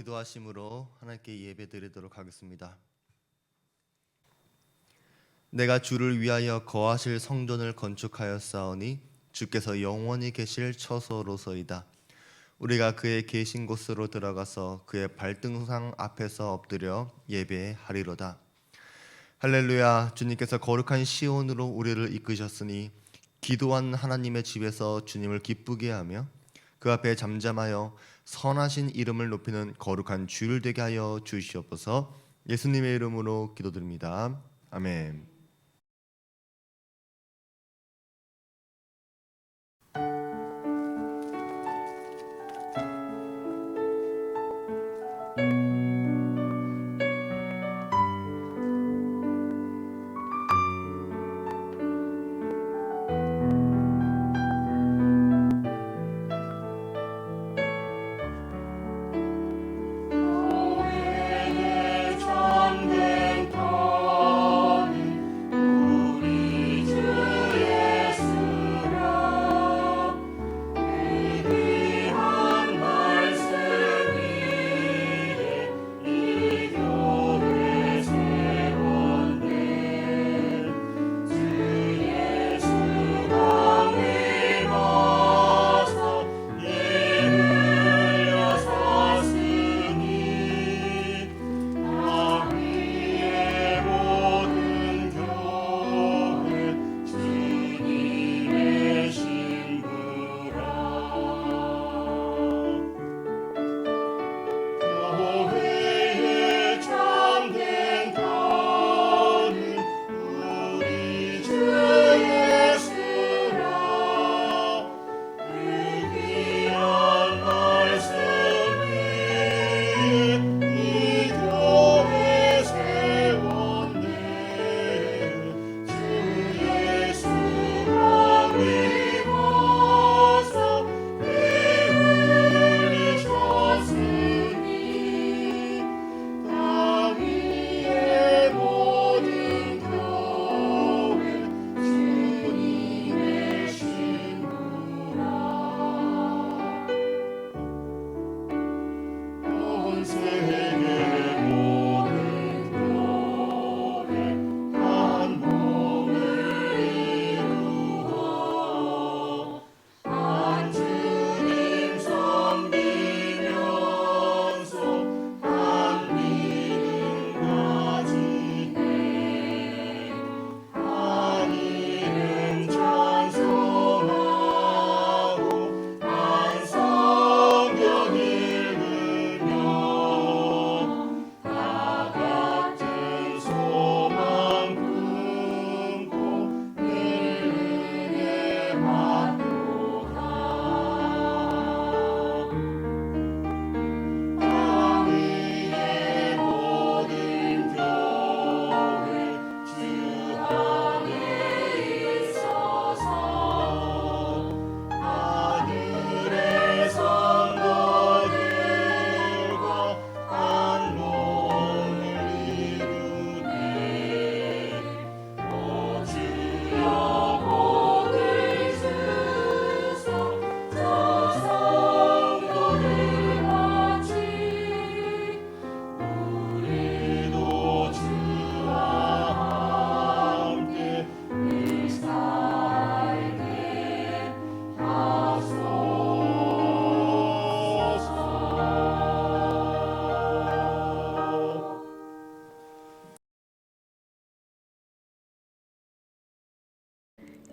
기도하심으로 하나님께 예배드리도록 하겠습니다. 내가 주를 위하여 거하실 성전을 건축하였사오니 주께서 영원히 계실 처소로서이다. 우리가 그의 계신 곳으로 들어가서 그의 발등상 앞에서 엎드려 예배하리로다. 할렐루야. 주님께서 거룩한 시온으로 우리를 이끄셨으니 기도한 하나님의 집에서 주님을 기쁘게 하며 그 앞에 잠잠하여 선하신 이름을 높이는 거룩한 주일 되게 하여 주시옵소서. 예수님의 이름으로 기도드립니다. 아멘.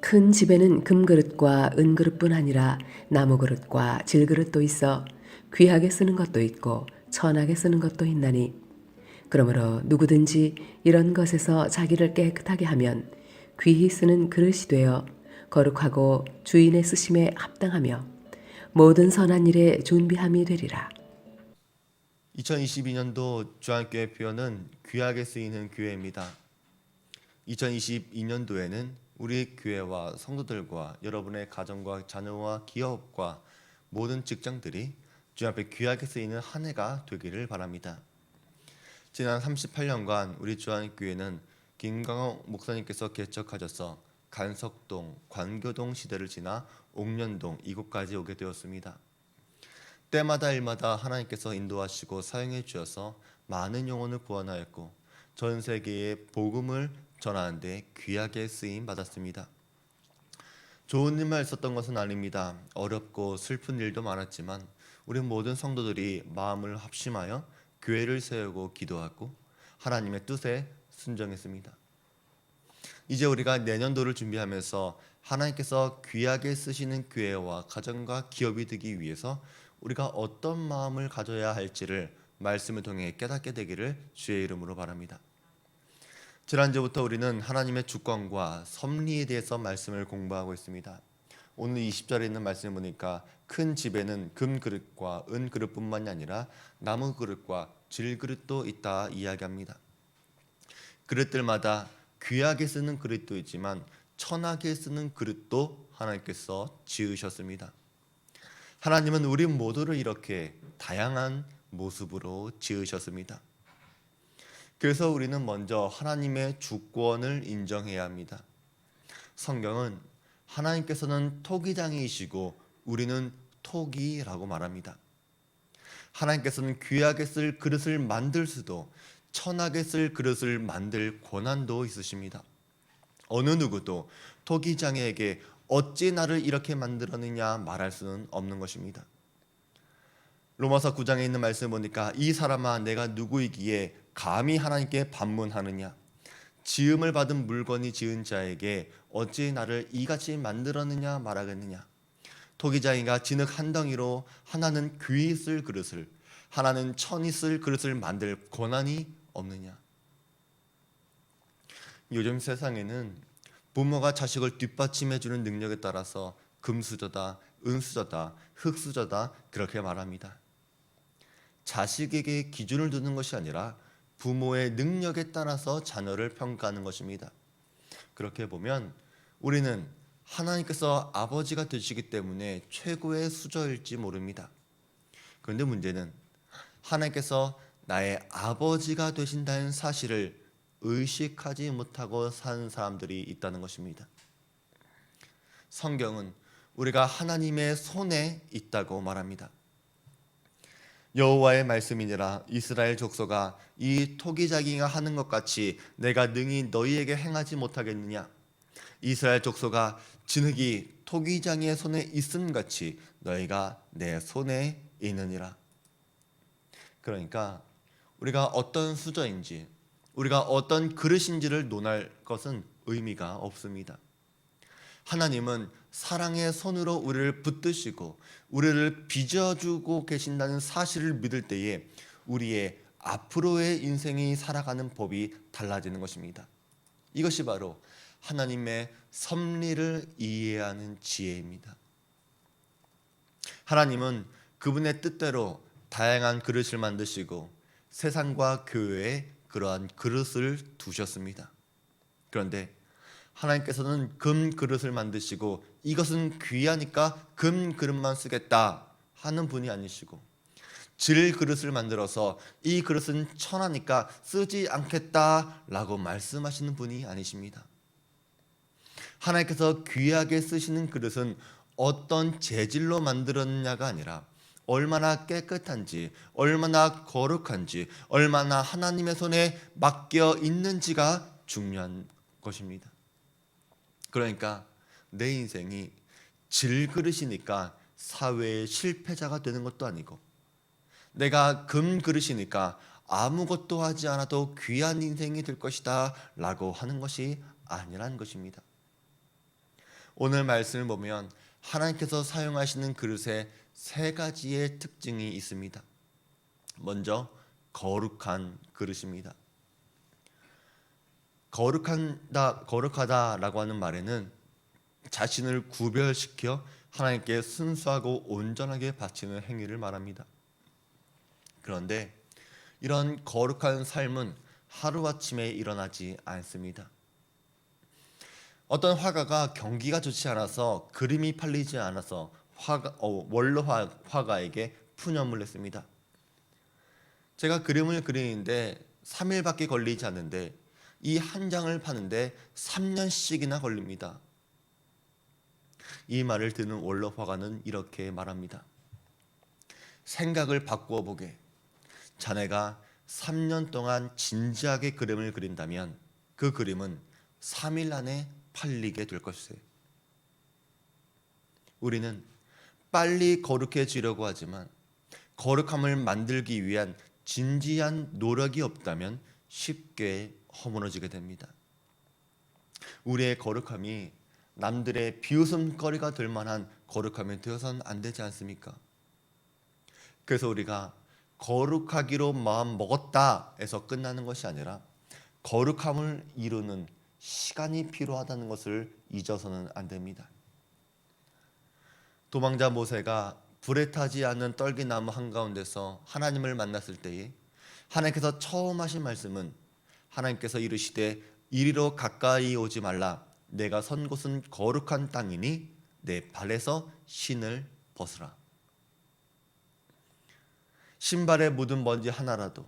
큰 집에는 금그릇과 은그릇뿐 아니라 나무그릇과 질그릇도 있어 귀하게 쓰는 것도 있고 천하게 쓰는 것도 있나니 그러므로 누구든지 이런 것에서 자기를 깨끗하게 하면 귀히 쓰는 그릇이 되어 거룩하고 주인의 쓰심에 합당하며 모든 선한 일에 준비함이 되리라. 2022년도 주한교회 표어는 귀하게 쓰이는 교회입니다. 2022년도에는 우리 교회와 성도들과 여러분의 가정과 자녀와 기업과 모든 직장들이 주님 앞에 귀하게 쓰이는 한 해가 되기를 바랍니다. 지난 38년간 우리 주한교회는 김광호 목사님께서 개척하셔서 간석동, 관교동 시대를 지나 옥년동 이곳까지 오게 되었습니다. 때마다 일마다 하나님께서 인도하시고 사용해 주셔서 많은 영혼을 구원하였고 전 세계에 복음을 전하는 데 귀하게 쓰임 받았습니다. 좋은 일만 있었던 것은 아닙니다. 어렵고 슬픈 일도 많았지만 우리 모든 성도들이 마음을 합심하여 교회를 세우고 기도하고 하나님의 뜻에 순종했습니다. 이제 우리가 내년도를 준비하면서 하나님께서 귀하게 쓰시는 교회와 가정과 기업이 되기 위해서 우리가 어떤 마음을 가져야 할지를 말씀을 통해 깨닫게 되기를 주의 이름으로 바랍니다. 지난주부터 우리는 하나님의 주권과 섭리에 대해서 말씀을 공부하고 있습니다. 오늘 20절에 있는 말씀을 보니까 큰 집에는 금그릇과 은그릇뿐만이 아니라 나무그릇과 질그릇도 있다 이야기합니다. 그릇들마다 귀하게 쓰는 그릇도 있지만 천하게 쓰는 그릇도 하나님께서 지으셨습니다. 하나님은 우리 모두를 이렇게 다양한 모습으로 지으셨습니다. 그래서 우리는 먼저 하나님의 주권을 인정해야 합니다. 성경은 하나님께서는 토기장이시고 우리는 토기라고 말합니다. 하나님께서는 귀하게 쓸 그릇을 만들 수도 천하게 쓸 그릇을 만들 권한도 있으십니다. 어느 누구도 토기장에게 어찌 나를 이렇게 만들었느냐 말할 수는 없는 것입니다. 로마서 9장에 있는 말씀을 보니까 이 사람아 내가 누구이기에 감히 하나님께 반문하느냐 지음을 받은 물건이 지은 자에게 어찌 나를 이같이 만들었느냐 말하겠느냐 토기장이가 진흙 한 덩이로 하나는 귀히 쓸 그릇을 하나는 천이 쓸 그릇을 만들 권한이 없느냐. 요즘 세상에는 부모가 자식을 뒷받침해주는 능력에 따라서 금수저다, 은수저다, 흙수저다 그렇게 말합니다. 자식에게 기준을 두는 것이 아니라 부모의 능력에 따라서 자녀를 평가하는 것입니다. 그렇게 보면 우리는 하나님께서 아버지가 되시기 때문에 최고의 수저일지 모릅니다. 그런데 문제는 하나님께서 나의 아버지가 되신다는 사실을 의식하지 못하고 사는 사람들이 있다는 것입니다. 성경은 우리가 하나님의 손에 있다고 말합니다. 여호와의 말씀이니라 이스라엘 족속아 이 토기장이가 하는 것 같이 내가 능히 너희에게 행하지 못하겠느냐. 이스라엘 족속아 진흙이 토기장이의 손에 있음 같이 너희가 내 손에 있느니라. 그러니까 우리가 어떤 수저인지 우리가 어떤 그릇인지를 논할 것은 의미가 없습니다. 하나님은 사랑의 손으로 우리를 붙드시고 우리를 빚어주고 계신다는 사실을 믿을 때에 우리의 앞으로의 인생이 살아가는 법이 달라지는 것입니다. 이것이 바로 하나님의 섭리를 이해하는 지혜입니다. 하나님은 그분의 뜻대로 다양한 그릇을 만드시고 세상과 교회에 그러한 그릇을 두셨습니다. 그런데 하나님께서는 금 그릇을 만드시고 이것은 귀하니까 금 그릇만 쓰겠다 하는 분이 아니시고 질 그릇을 만들어서 이 그릇은 천하니까 쓰지 않겠다라고 말씀하시는 분이 아니십니다. 하나님께서 귀하게 쓰시는 그릇은 어떤 재질로 만들었느냐가 아니라 얼마나 깨끗한지, 얼마나 거룩한지, 얼마나 하나님의 손에 맡겨 있는지가 중요한 것입니다. 그러니까 내 인생이 질그릇이니까 사회의 실패자가 되는 것도 아니고 내가 금그릇이니까 아무것도 하지 않아도 귀한 인생이 될 것이다 라고 하는 것이 아니라는 것입니다. 오늘 말씀을 보면 하나님께서 사용하시는 그릇에 세 가지의 특징이 있습니다. 먼저 거룩한 그릇입니다. 거룩하다라고 하는 말에는 자신을 구별시켜 하나님께 순수하고 온전하게 바치는 행위를 말합니다. 그런데 이런 거룩한 삶은 하루아침에 일어나지 않습니다. 어떤 화가가 경기가 좋지 않아서 그림이 팔리지 않아서 원로 화가에게 푸념을 했습니다. 제가 그림을 그리는데 3일밖에 걸리지 않는데 이 한 장을 파는데 3년씩이나 걸립니다. 이 말을 듣는 원로 화가는 이렇게 말합니다. 생각을 바꾸어 보게. 자네가 3년 동안 진지하게 그림을 그린다면 그 그림은 3일 안에 팔리게 될 것이세요. 우리는 빨리 거룩해지려고 하지만 거룩함을 만들기 위한 진지한 노력이 없다면 쉽게 허물어지게 됩니다. 우리의 거룩함이 남들의 비웃음거리가 될 만한 거룩함이 되어서는 안 되지 않습니까? 그래서 우리가 거룩하기로 마음 먹었다 해서 끝나는 것이 아니라 거룩함을 이루는 시간이 필요하다는 것을 잊어서는 안 됩니다. 도망자 모세가 불에 타지 않는 떨기나무 한가운데서 하나님을 만났을 때에 하나님께서 처음 하신 말씀은 하나님께서 이르시되 이리로 가까이 오지 말라. 내가 선 곳은 거룩한 땅이니 내 발에서 신을 벗으라. 신발에 묻은 먼지 하나라도,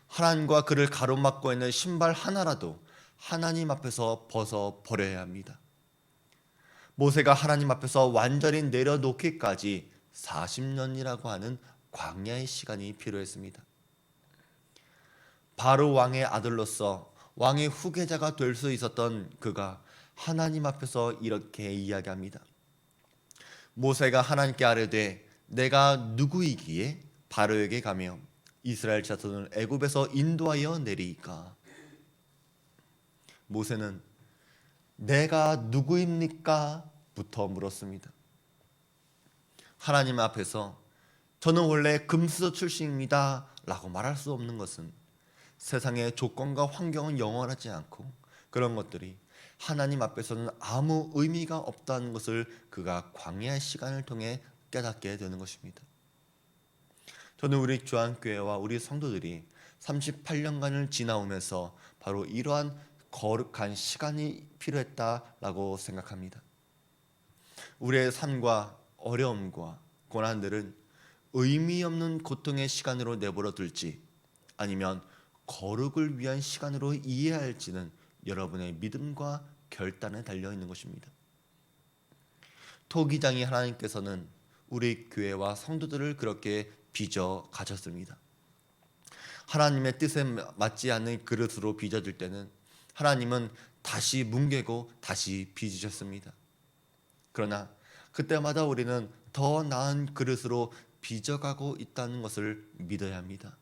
하나님과 그를 가로막고 있는 신발 하나라도 하나님 앞에서 벗어 버려야 합니다. 모세가 하나님 앞에서 완전히 내려놓기까지 40년이라고 하는 광야의 시간이 필요했습니다. 바로 왕의 아들로서 왕의 후계자가 될 수 있었던 그가 하나님 앞에서 이렇게 이야기합니다. 모세가 하나님께 아뢰되 내가 누구이기에 바로에게 가며 이스라엘 자손을 애굽에서 인도하여 내리이까. 모세는 내가 누구입니까? 부터 물었습니다. 하나님 앞에서 저는 원래 금수저 출신입니다 라고 말할 수 없는 것은 세상의 조건과 환경은 영원하지 않고 그런 것들이 하나님 앞에서는 아무 의미가 없다는 것을 그가 광야의 시간을 통해 깨닫게 되는 것입니다. 저는 우리 주안교회와 우리 성도들이 38년간을 지나오면서 바로 이러한 거룩한 시간이 필요했다라고 생각합니다. 우리의 삶과 어려움과 고난들은 의미 없는 고통의 시간으로 내버려 둘지 아니면 거룩을 위한 시간으로 이해할지는 여러분의 믿음과 결단에 달려 있는 것입니다. 토기장이 하나님께서는 우리 교회와 성도들을 그렇게 빚어 가셨습니다. 하나님의 뜻에 맞지 않는 그릇으로 빚어질 때는 하나님은 다시 뭉개고 다시 빚으셨습니다. 그러나 그때마다 우리는 더 나은 그릇으로 빚어가고 있다는 것을 믿어야 합니다.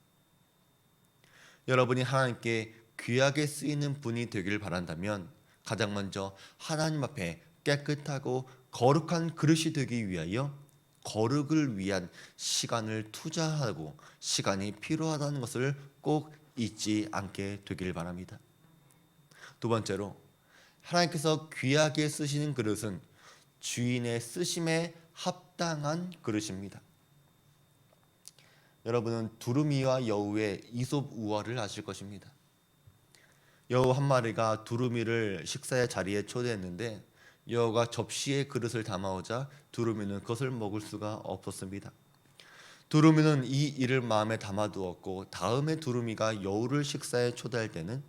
여러분이 하나님께 귀하게 쓰이는 분이 되길 바란다면 가장 먼저 하나님 앞에 깨끗하고 거룩한 그릇이 되기 위하여 거룩을 위한 시간을 투자하고 시간이 필요하다는 것을 꼭 잊지 않게 되길 바랍니다. 두 번째로 하나님께서 귀하게 쓰시는 그릇은 주인의 쓰심에 합당한 그릇입니다. 여러분은 두루미와 여우의 이솝 우화를 아실 것입니다. 여우 한 마리가 두루미를 식사의 자리에 초대했는데 여우가 접시에 그릇을 담아오자 두루미는 그것을 먹을 수가 없었습니다. 두루미는 이 일을 마음에 담아두었고 다음에 두루미가 여우를 식사에 초대할 때는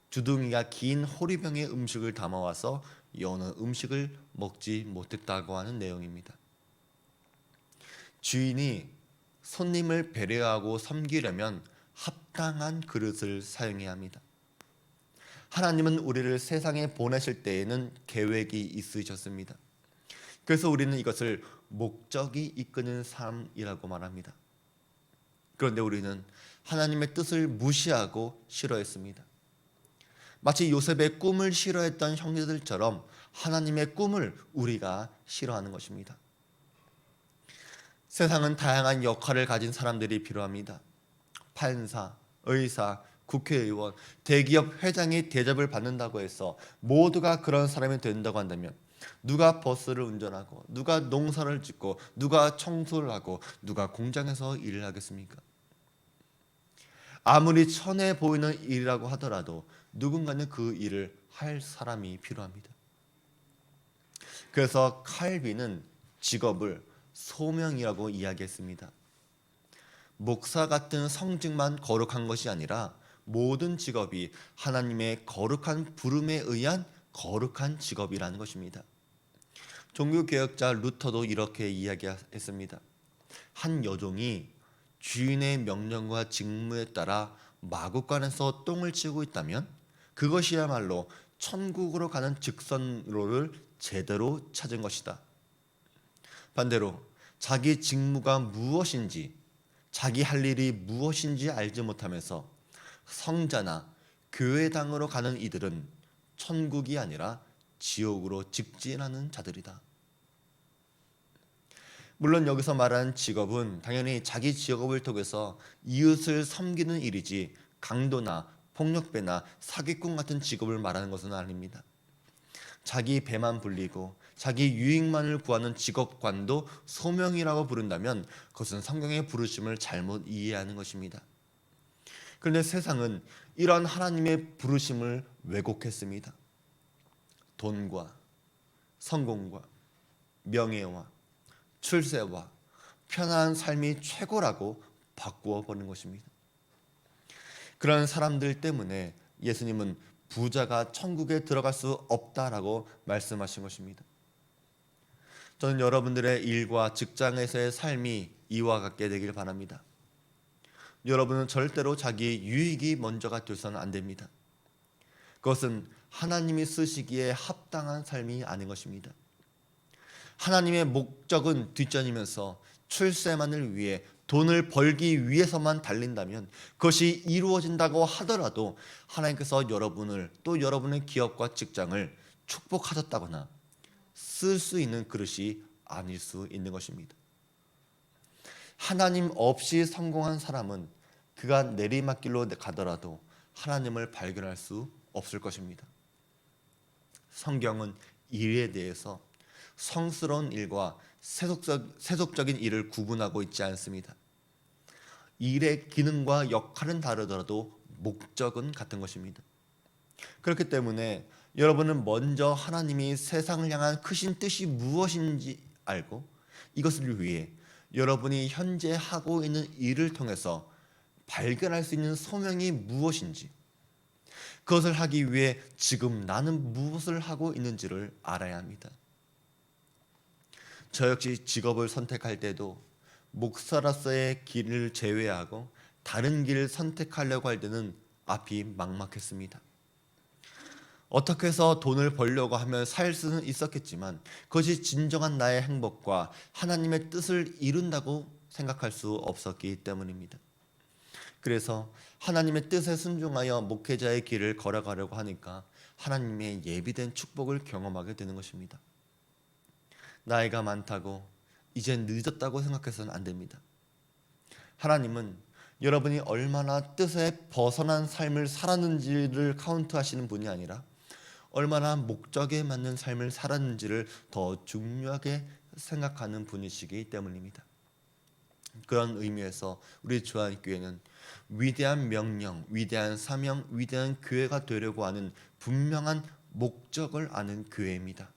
주둥이가 긴 호리병에 음식을 담아와서 여우는 음식을 먹지 못했다고 하는 내용입니다. 주인이 손님을 배려하고 섬기려면 합당한 그릇을 사용해야 합니다. 하나님은 우리를 세상에 보내실 때에는 계획이 있으셨습니다. 그래서 우리는 이것을 목적이 이끄는 삶이라고 말합니다. 그런데 우리는 하나님의 뜻을 무시하고 싫어했습니다. 마치 요셉의 꿈을 싫어했던 형제들처럼 하나님의 꿈을 우리가 싫어하는 것입니다. 세상은 다양한 역할을 가진 사람들이 필요합니다. 판사, 의사, 국회의원, 대기업 회장이 대접을 받는다고 해서 모두가 그런 사람이 된다고 한다면 누가 버스를 운전하고 누가 농사를 짓고 누가 청소를 하고 누가 공장에서 일을 하겠습니까? 아무리 천해 보이는 일이라고 하더라도 누군가는 그 일을 할 사람이 필요합니다. 그래서 칼빈은 직업을 소명이라고 이야기했습니다. 목사 같은 성직만 거룩한 것이 아니라 모든 직업이 하나님의 거룩한 부름에 의한 거룩한 직업이라는 것입니다. 종교개혁자 루터도 이렇게 이야기했습니다. 한 여종이 주인의 명령과 직무에 따라 마구간에서 똥을 치고 있다면 그것이야말로 천국으로 가는 직선로를 제대로 찾은 것이다. 반대로 자기 직무가 무엇인지, 자기 할 일이 무엇인지 알지 못하면서 성자나 교회당으로 가는 이들은 천국이 아니라 지옥으로 직진하는 자들이다. 물론 여기서 말하는 직업은 당연히 자기 직업을 통해서 이웃을 섬기는 일이지 강도나 폭력배나 사기꾼 같은 직업을 말하는 것은 아닙니다. 자기 배만 불리고 자기 유익만을 구하는 직업관도 소명이라고 부른다면 그것은 성경의 부르심을 잘못 이해하는 것입니다. 그런데 세상은 이러한 하나님의 부르심을 왜곡했습니다. 돈과 성공과 명예와 출세와 편안한 삶이 최고라고 바꾸어 버린 것입니다. 그런 사람들 때문에 예수님은 부자가 천국에 들어갈 수 없다라고 말씀하신 것입니다. 저는 여러분들의 일과 직장에서의 삶이 이와 같게 되길 바랍니다. 여러분은 절대로 자기 유익이 먼저가 되어서는 안 됩니다. 그것은 하나님이 쓰시기에 합당한 삶이 아닌 것입니다. 하나님의 목적은 뒷전이면서 출세만을 위해 돈을 벌기 위해서만 달린다면 그것이 이루어진다고 하더라도 하나님께서 여러분을 또 여러분의 기업과 직장을 축복하셨다거나 쓸 수 있는 그릇이 아닐 수 있는 것입니다. 하나님 없이 성공한 사람은 그가 내리막길로 가더라도 하나님을 발견할 수 없을 것입니다. 성경은 일에 대해서 성스러운 일과 세속적인 일을 구분하고 있지 않습니다. 일의 기능과 역할은 다르더라도 목적은 같은 것입니다. 그렇기 때문에 여러분은 먼저 하나님이 세상을 향한 크신 뜻이 무엇인지 알고 이것을 위해 여러분이 현재 하고 있는 일을 통해서 발견할 수 있는 소명이 무엇인지, 그것을 하기 위해 지금 나는 무엇을 하고 있는지를 알아야 합니다. 저 역시 직업을 선택할 때도 목사로서의 길을 제외하고 다른 길을 선택하려고 할 때는 앞이 막막했습니다. 어떻게 해서 돈을 벌려고 하면 살 수는 있었겠지만 그것이 진정한 나의 행복과 하나님의 뜻을 이룬다고 생각할 수 없었기 때문입니다. 그래서 하나님의 뜻에 순종하여 목회자의 길을 걸어가려고 하니까 하나님의 예비된 축복을 경험하게 되는 것입니다. 나이가 많다고 이젠 늦었다고 생각해서는 안 됩니다. 하나님은 여러분이 얼마나 뜻에 벗어난 삶을 살았는지를 카운트하시는 분이 아니라 얼마나 목적에 맞는 삶을 살았는지를 더 중요하게 생각하는 분이시기 때문입니다. 그런 의미에서 우리 주한교회는 위대한 명령, 위대한 사명, 위대한 교회가 되려고 하는 분명한 목적을 아는 교회입니다.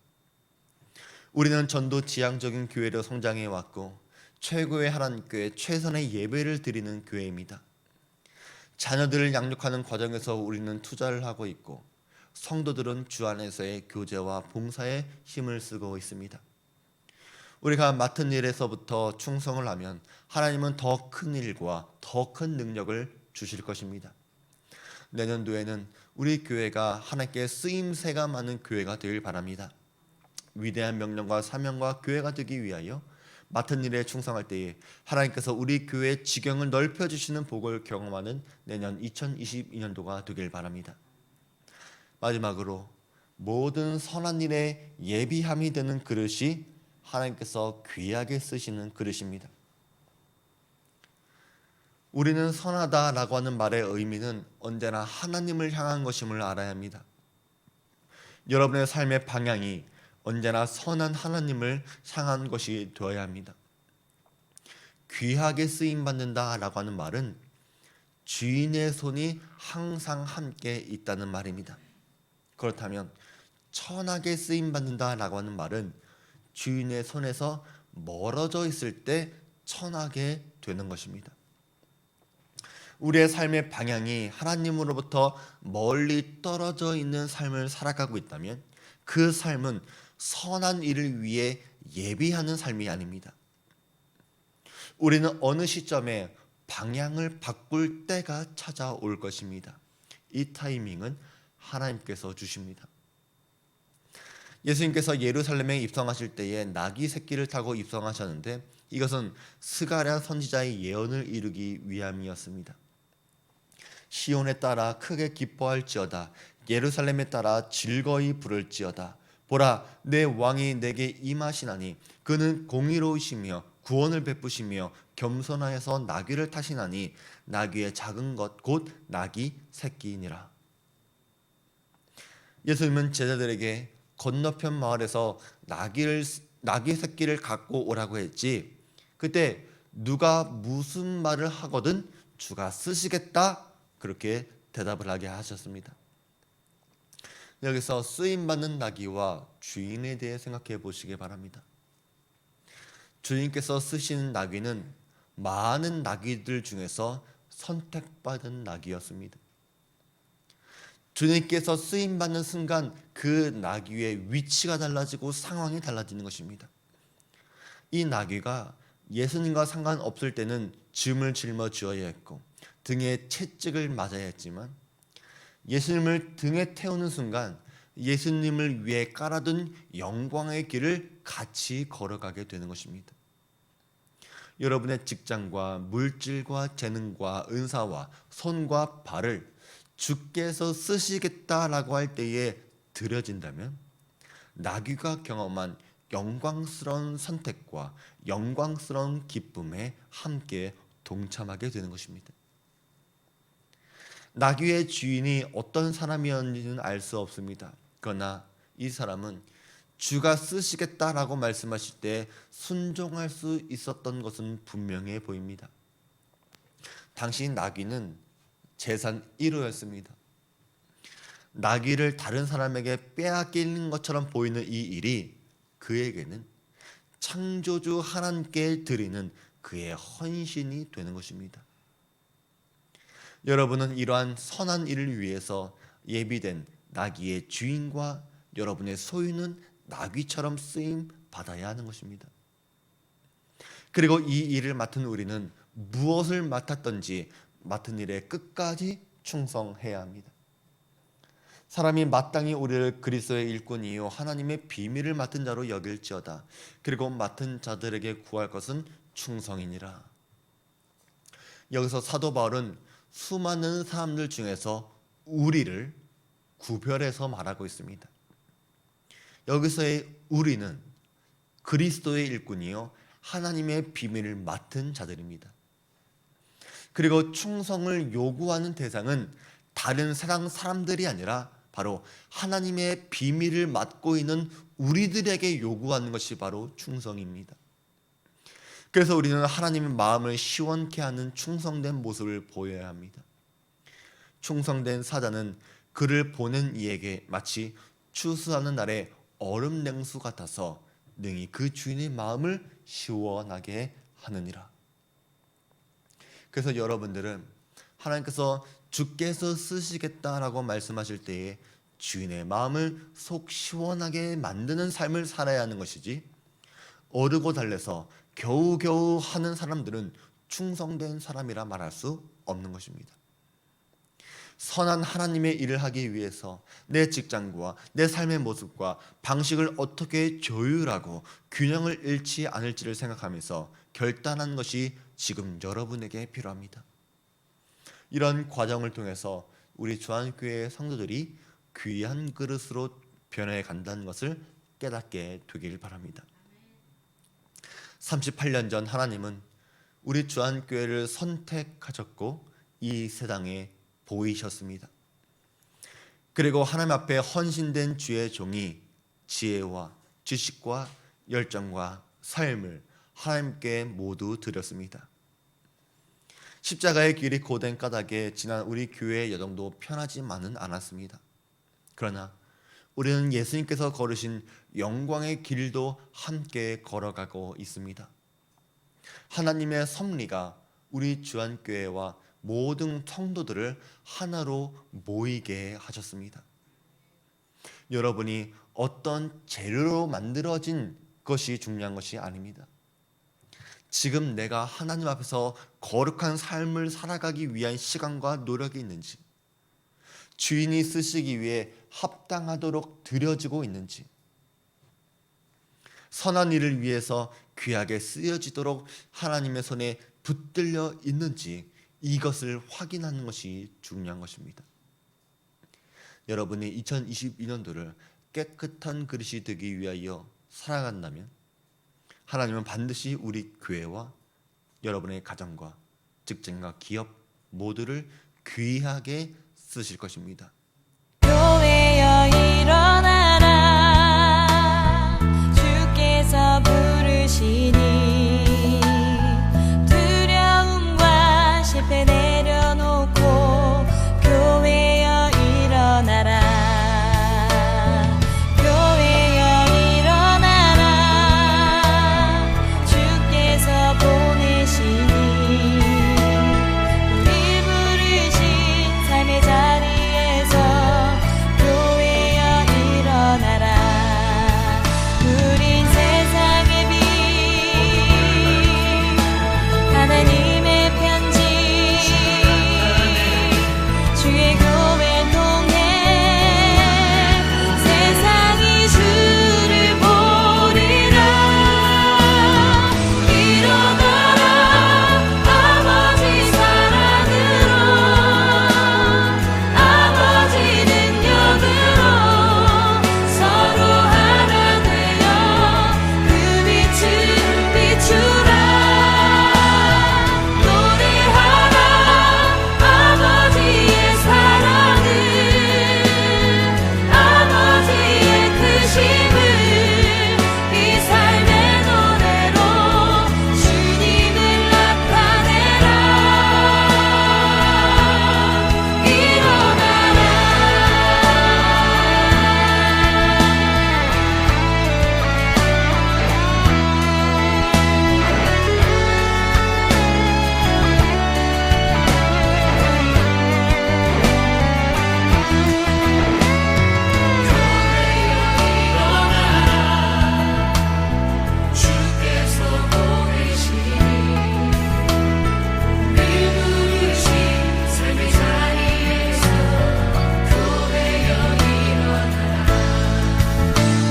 우리는 전도 지향적인 교회로 성장해 왔고 최고의 하나님께 최선의 예배를 드리는 교회입니다. 자녀들을 양육하는 과정에서 우리는 투자를 하고 있고 성도들은 주 안에서의 교제와 봉사에 힘을 쓰고 있습니다. 우리가 맡은 일에서부터 충성을 하면 하나님은 더 큰 일과 더 큰 능력을 주실 것입니다. 내년도에는 우리 교회가 하나님께 쓰임새가 많은 교회가 되길 바랍니다. 위대한 명령과 사명과 교회가 되기 위하여 맡은 일에 충성할 때에 하나님께서 우리 교회의 지경을 넓혀주시는 복을 경험하는 내년 2022년도가 되길 바랍니다. 마지막으로 모든 선한 일에 예비함이 되는 그릇이 하나님께서 귀하게 쓰시는 그릇입니다. 우리는 선하다라고 하는 말의 의미는 언제나 하나님을 향한 것임을 알아야 합니다. 여러분의 삶의 방향이 언제나 선한 하나님을 향한 것이 되어야 합니다. 귀하게 쓰임받는다라고 하는 말은 주인의 손이 항상 함께 있다는 말입니다. 그렇다면 천하게 쓰임받는다라고 하는 말은 주인의 손에서 멀어져 있을 때 천하게 되는 것입니다. 우리의 삶의 방향이 하나님으로부터 멀리 떨어져 있는 삶을 살아가고 있다면 그 삶은 선한 일을 위해 예비하는 삶이 아닙니다. 우리는 어느 시점에 방향을 바꿀 때가 찾아올 것입니다. 이 타이밍은 하나님께서 주십니다. 예수님께서 예루살렘에 입성하실 때에 나귀 새끼를 타고 입성하셨는데 이것은 스가랴 선지자의 예언을 이루기 위함이었습니다. 시온에 따라 크게 기뻐할지어다. 예루살렘에 따라 즐거이 부를지어다. 보라, 내 왕이 내게 임하시나니 그는 공의로우시며 구원을 베푸시며 겸손하여서 나귀를 타시나니 나귀의 작은 것 곧 나귀 새끼이니라. 예수님은 제자들에게 건너편 마을에서 나귀 새끼를 갖고 오라고 했지, 그때 누가 무슨 말을 하거든 주가 쓰시겠다 그렇게 대답을 하게 하셨습니다. 여기서 쓰임받는 나귀와 주인에 대해 생각해 보시기 바랍니다. 주인께서 쓰시는 나귀는 많은 나귀들 중에서 선택받은 나귀였습니다. 주님께서 쓰임받는 순간 그 나귀의 위치가 달라지고 상황이 달라지는 것입니다. 이 나귀가 예수님과 상관없을 때는 줌을 짊어지어야 했고 등에 채찍을 맞아야 했지만 예수님을 등에 태우는 순간 예수님을 위해 깔아둔 영광의 길을 같이 걸어가게 되는 것입니다. 여러분의 직장과 물질과 재능과 은사와 손과 발을 주께서 쓰시겠다라고 할 때에 드려진다면 나귀가 경험한 영광스러운 선택과 영광스러운 기쁨에 함께 동참하게 되는 것입니다. 나귀의 주인이 어떤 사람이었는지는 알 수 없습니다. 그러나 이 사람은 주가 쓰시겠다라고 말씀하실 때 순종할 수 있었던 것은 분명해 보입니다. 당시 나귀는 재산 1호였습니다. 나귀를 다른 사람에게 빼앗기는 것처럼 보이는 이 일이 그에게는 창조주 하나님께 드리는 그의 헌신이 되는 것입니다. 여러분은 이러한 선한 일을 위해서 예비된 나귀의 주인과 여러분의 소유는 나귀처럼 쓰임 받아야 하는 것입니다. 그리고 이 일을 맡은 우리는 무엇을 맡았던지 맡은 일에 끝까지 충성해야 합니다. 사람이 마땅히 우리를 그리스도의 일꾼이요 하나님의 비밀을 맡은 자로 여길지어다. 그리고 맡은 자들에게 구할 것은 충성이니라. 여기서 사도 바울은 수많은 사람들 중에서 우리를 구별해서 말하고 있습니다. 여기서의 우리는 그리스도의 일꾼이요 하나님의 비밀을 맡은 자들입니다. 그리고 충성을 요구하는 대상은 다른 세상 사람들이 아니라 바로 하나님의 비밀을 맡고 있는 우리들에게 요구하는 것이 바로 충성입니다. 그래서 우리는 하나님의 마음을 시원케 하는 충성된 모습을 보여야 합니다. 충성된 사자는 그를 보낸 이에게 마치 추수하는 날의 얼음 냉수 같아서 능히 그 주인의 마음을 시원하게 하느니라. 그래서 여러분들은 하나님께서 주께서 쓰시겠다라고 말씀하실 때에 주인의 마음을 속 시원하게 만드는 삶을 살아야 하는 것이지, 어르고 달래서 겨우겨우 하는 사람들은 충성된 사람이라 말할 수 없는 것입니다. 선한 하나님의 일을 하기 위해서 내 직장과 내 삶의 모습과 방식을 어떻게 조율하고 균형을 잃지 않을지를 생각하면서 결단하는 것이 지금 여러분에게 필요합니다. 이런 과정을 통해서 우리 주안교회의 성도들이 귀한 그릇으로 변해 간다는 것을 깨닫게 되길 바랍니다. 38년 전 하나님은 우리 주안교회를 선택하셨고 이 세상에 보이셨습니다. 그리고 하나님 앞에 헌신된 주의 종이 지혜와 지식과 열정과 삶을 하나님께 모두 드렸습니다. 십자가의 길이 고된 까닭에 지난 우리 교회의 여정도 편하지만은 않았습니다. 그러나 우리는 예수님께서 걸으신 영광의 길도 함께 걸어가고 있습니다. 하나님의 섭리가 우리 주안교회와 모든 성도들을 하나로 모이게 하셨습니다. 여러분이 어떤 재료로 만들어진 것이 중요한 것이 아닙니다. 지금 내가 하나님 앞에서 거룩한 삶을 살아가기 위한 시간과 노력이 있는지, 주인이 쓰시기 위해 합당하도록 드려지고 있는지, 선한 일을 위해서 귀하게 쓰여지도록 하나님의 손에 붙들려 있는지, 이것을 확인하는 것이 중요한 것입니다. 여러분이 2022년도를 깨끗한 그릇이 되기 위하여 살아간다면 하나님은 반드시 우리 교회와 여러분의 가정과 직장과 기업 모두를 귀하게 쓰실 것입니다. 교회여 일어나라 주께서 부르시니 두려움과 실패 내려놓고 교회여 일어나라 교회여 일어나라 주께서 보내시니 우리 부르신 삶의 자리에서 교회여 일어나라 우린 세상의 빛 하나님의 편지 주의 교회 통해 세상이 주를 보리라 일어나라 아버지 사랑으로 아버지 능력으로 서로 하나 되어 그 빛을 비추라 노래하라 아버지의 사랑을 아버지의 크심을 이 삶의 노래로 주님을 나타내라 주께서 보내시니 우리 부르신 삶의 자리에서 교회여 일어나라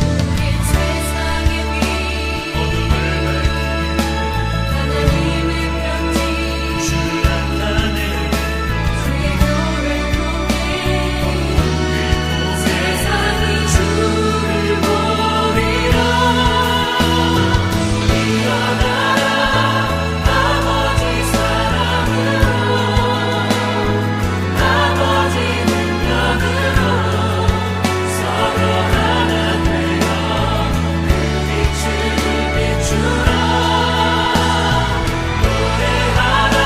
우린 세상의 빛 하나님의 편지 주의 교회 통해 세상이 주를 보리라 일어나라 아버지 사랑으로 아버지 능력으로 서로 하나 되어 그 빛을 비추라 노래하라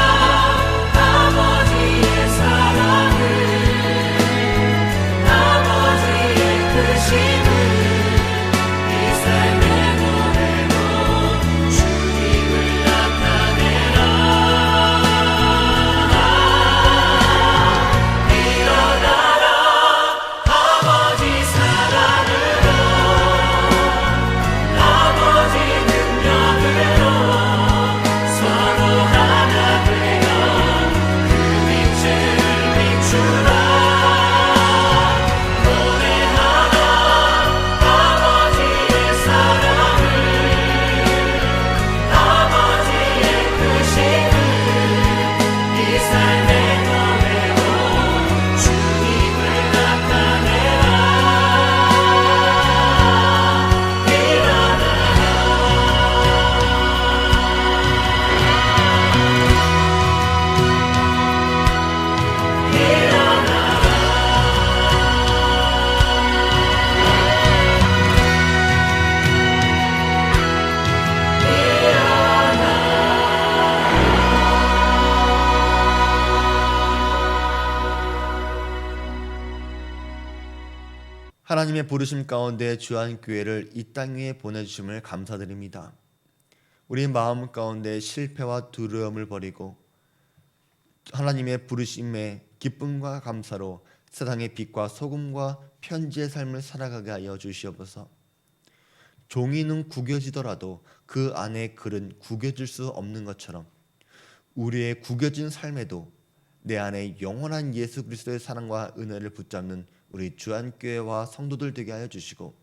아버지의 사랑을 아버지의 크심을 이 삶의 노래로 주님을 나타내라 일어나라 아버지 사랑으로 아버지 능력으로 서로 하나 되어 그 빛을 비추라 노래하라 아버지의 사랑을 아버지의 크심을 이 삶의 노래로 주님을 나타내라 하나님의 부르심 가운데 주한 교회를 이 땅 위에 보내주심을 감사드립니다. 우리 마음 가운데 실패와 두려움을 버리고 하나님의 부르심에 기쁨과 감사로 세상의 빛과 소금과 편지의 삶을 살아가게 하여 주시옵소서. 종이는 구겨지더라도 그 안에 글은 구겨질 수 없는 것처럼 우리의 구겨진 삶에도 내 안에 영원한 예수 그리스도의 사랑과 은혜를 붙잡는 우리 주안교회와 성도들 되게 하여 주시고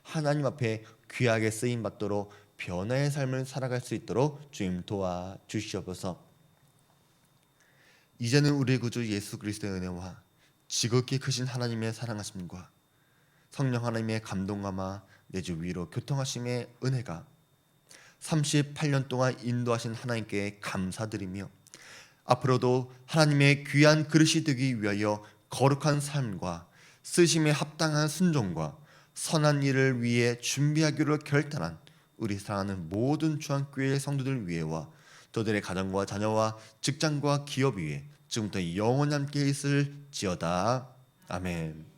하나님 앞에 귀하게 쓰임 받도록 변화의 삶을 살아갈 수 있도록 주님 도와 주시옵소서. 이제는 우리 구주 예수 그리스도의 은혜와 지극히 크신 하나님의 사랑하심과 성령 하나님의 감동감화 내주 위로 교통하심의 은혜가 38년 동안 인도하신 하나님께 감사드리며 앞으로도 하나님의 귀한 그릇이 되기 위하여 거룩한 삶과 쓰심에 합당한 순종과 선한 일을 위해 준비하기로 결단한 우리 사랑하는 모든 주안교회의 성도들 위해와 저들의 가정과 자녀와 직장과 기업 위에 지금부터 영원히 함께 있을지어다. 아멘.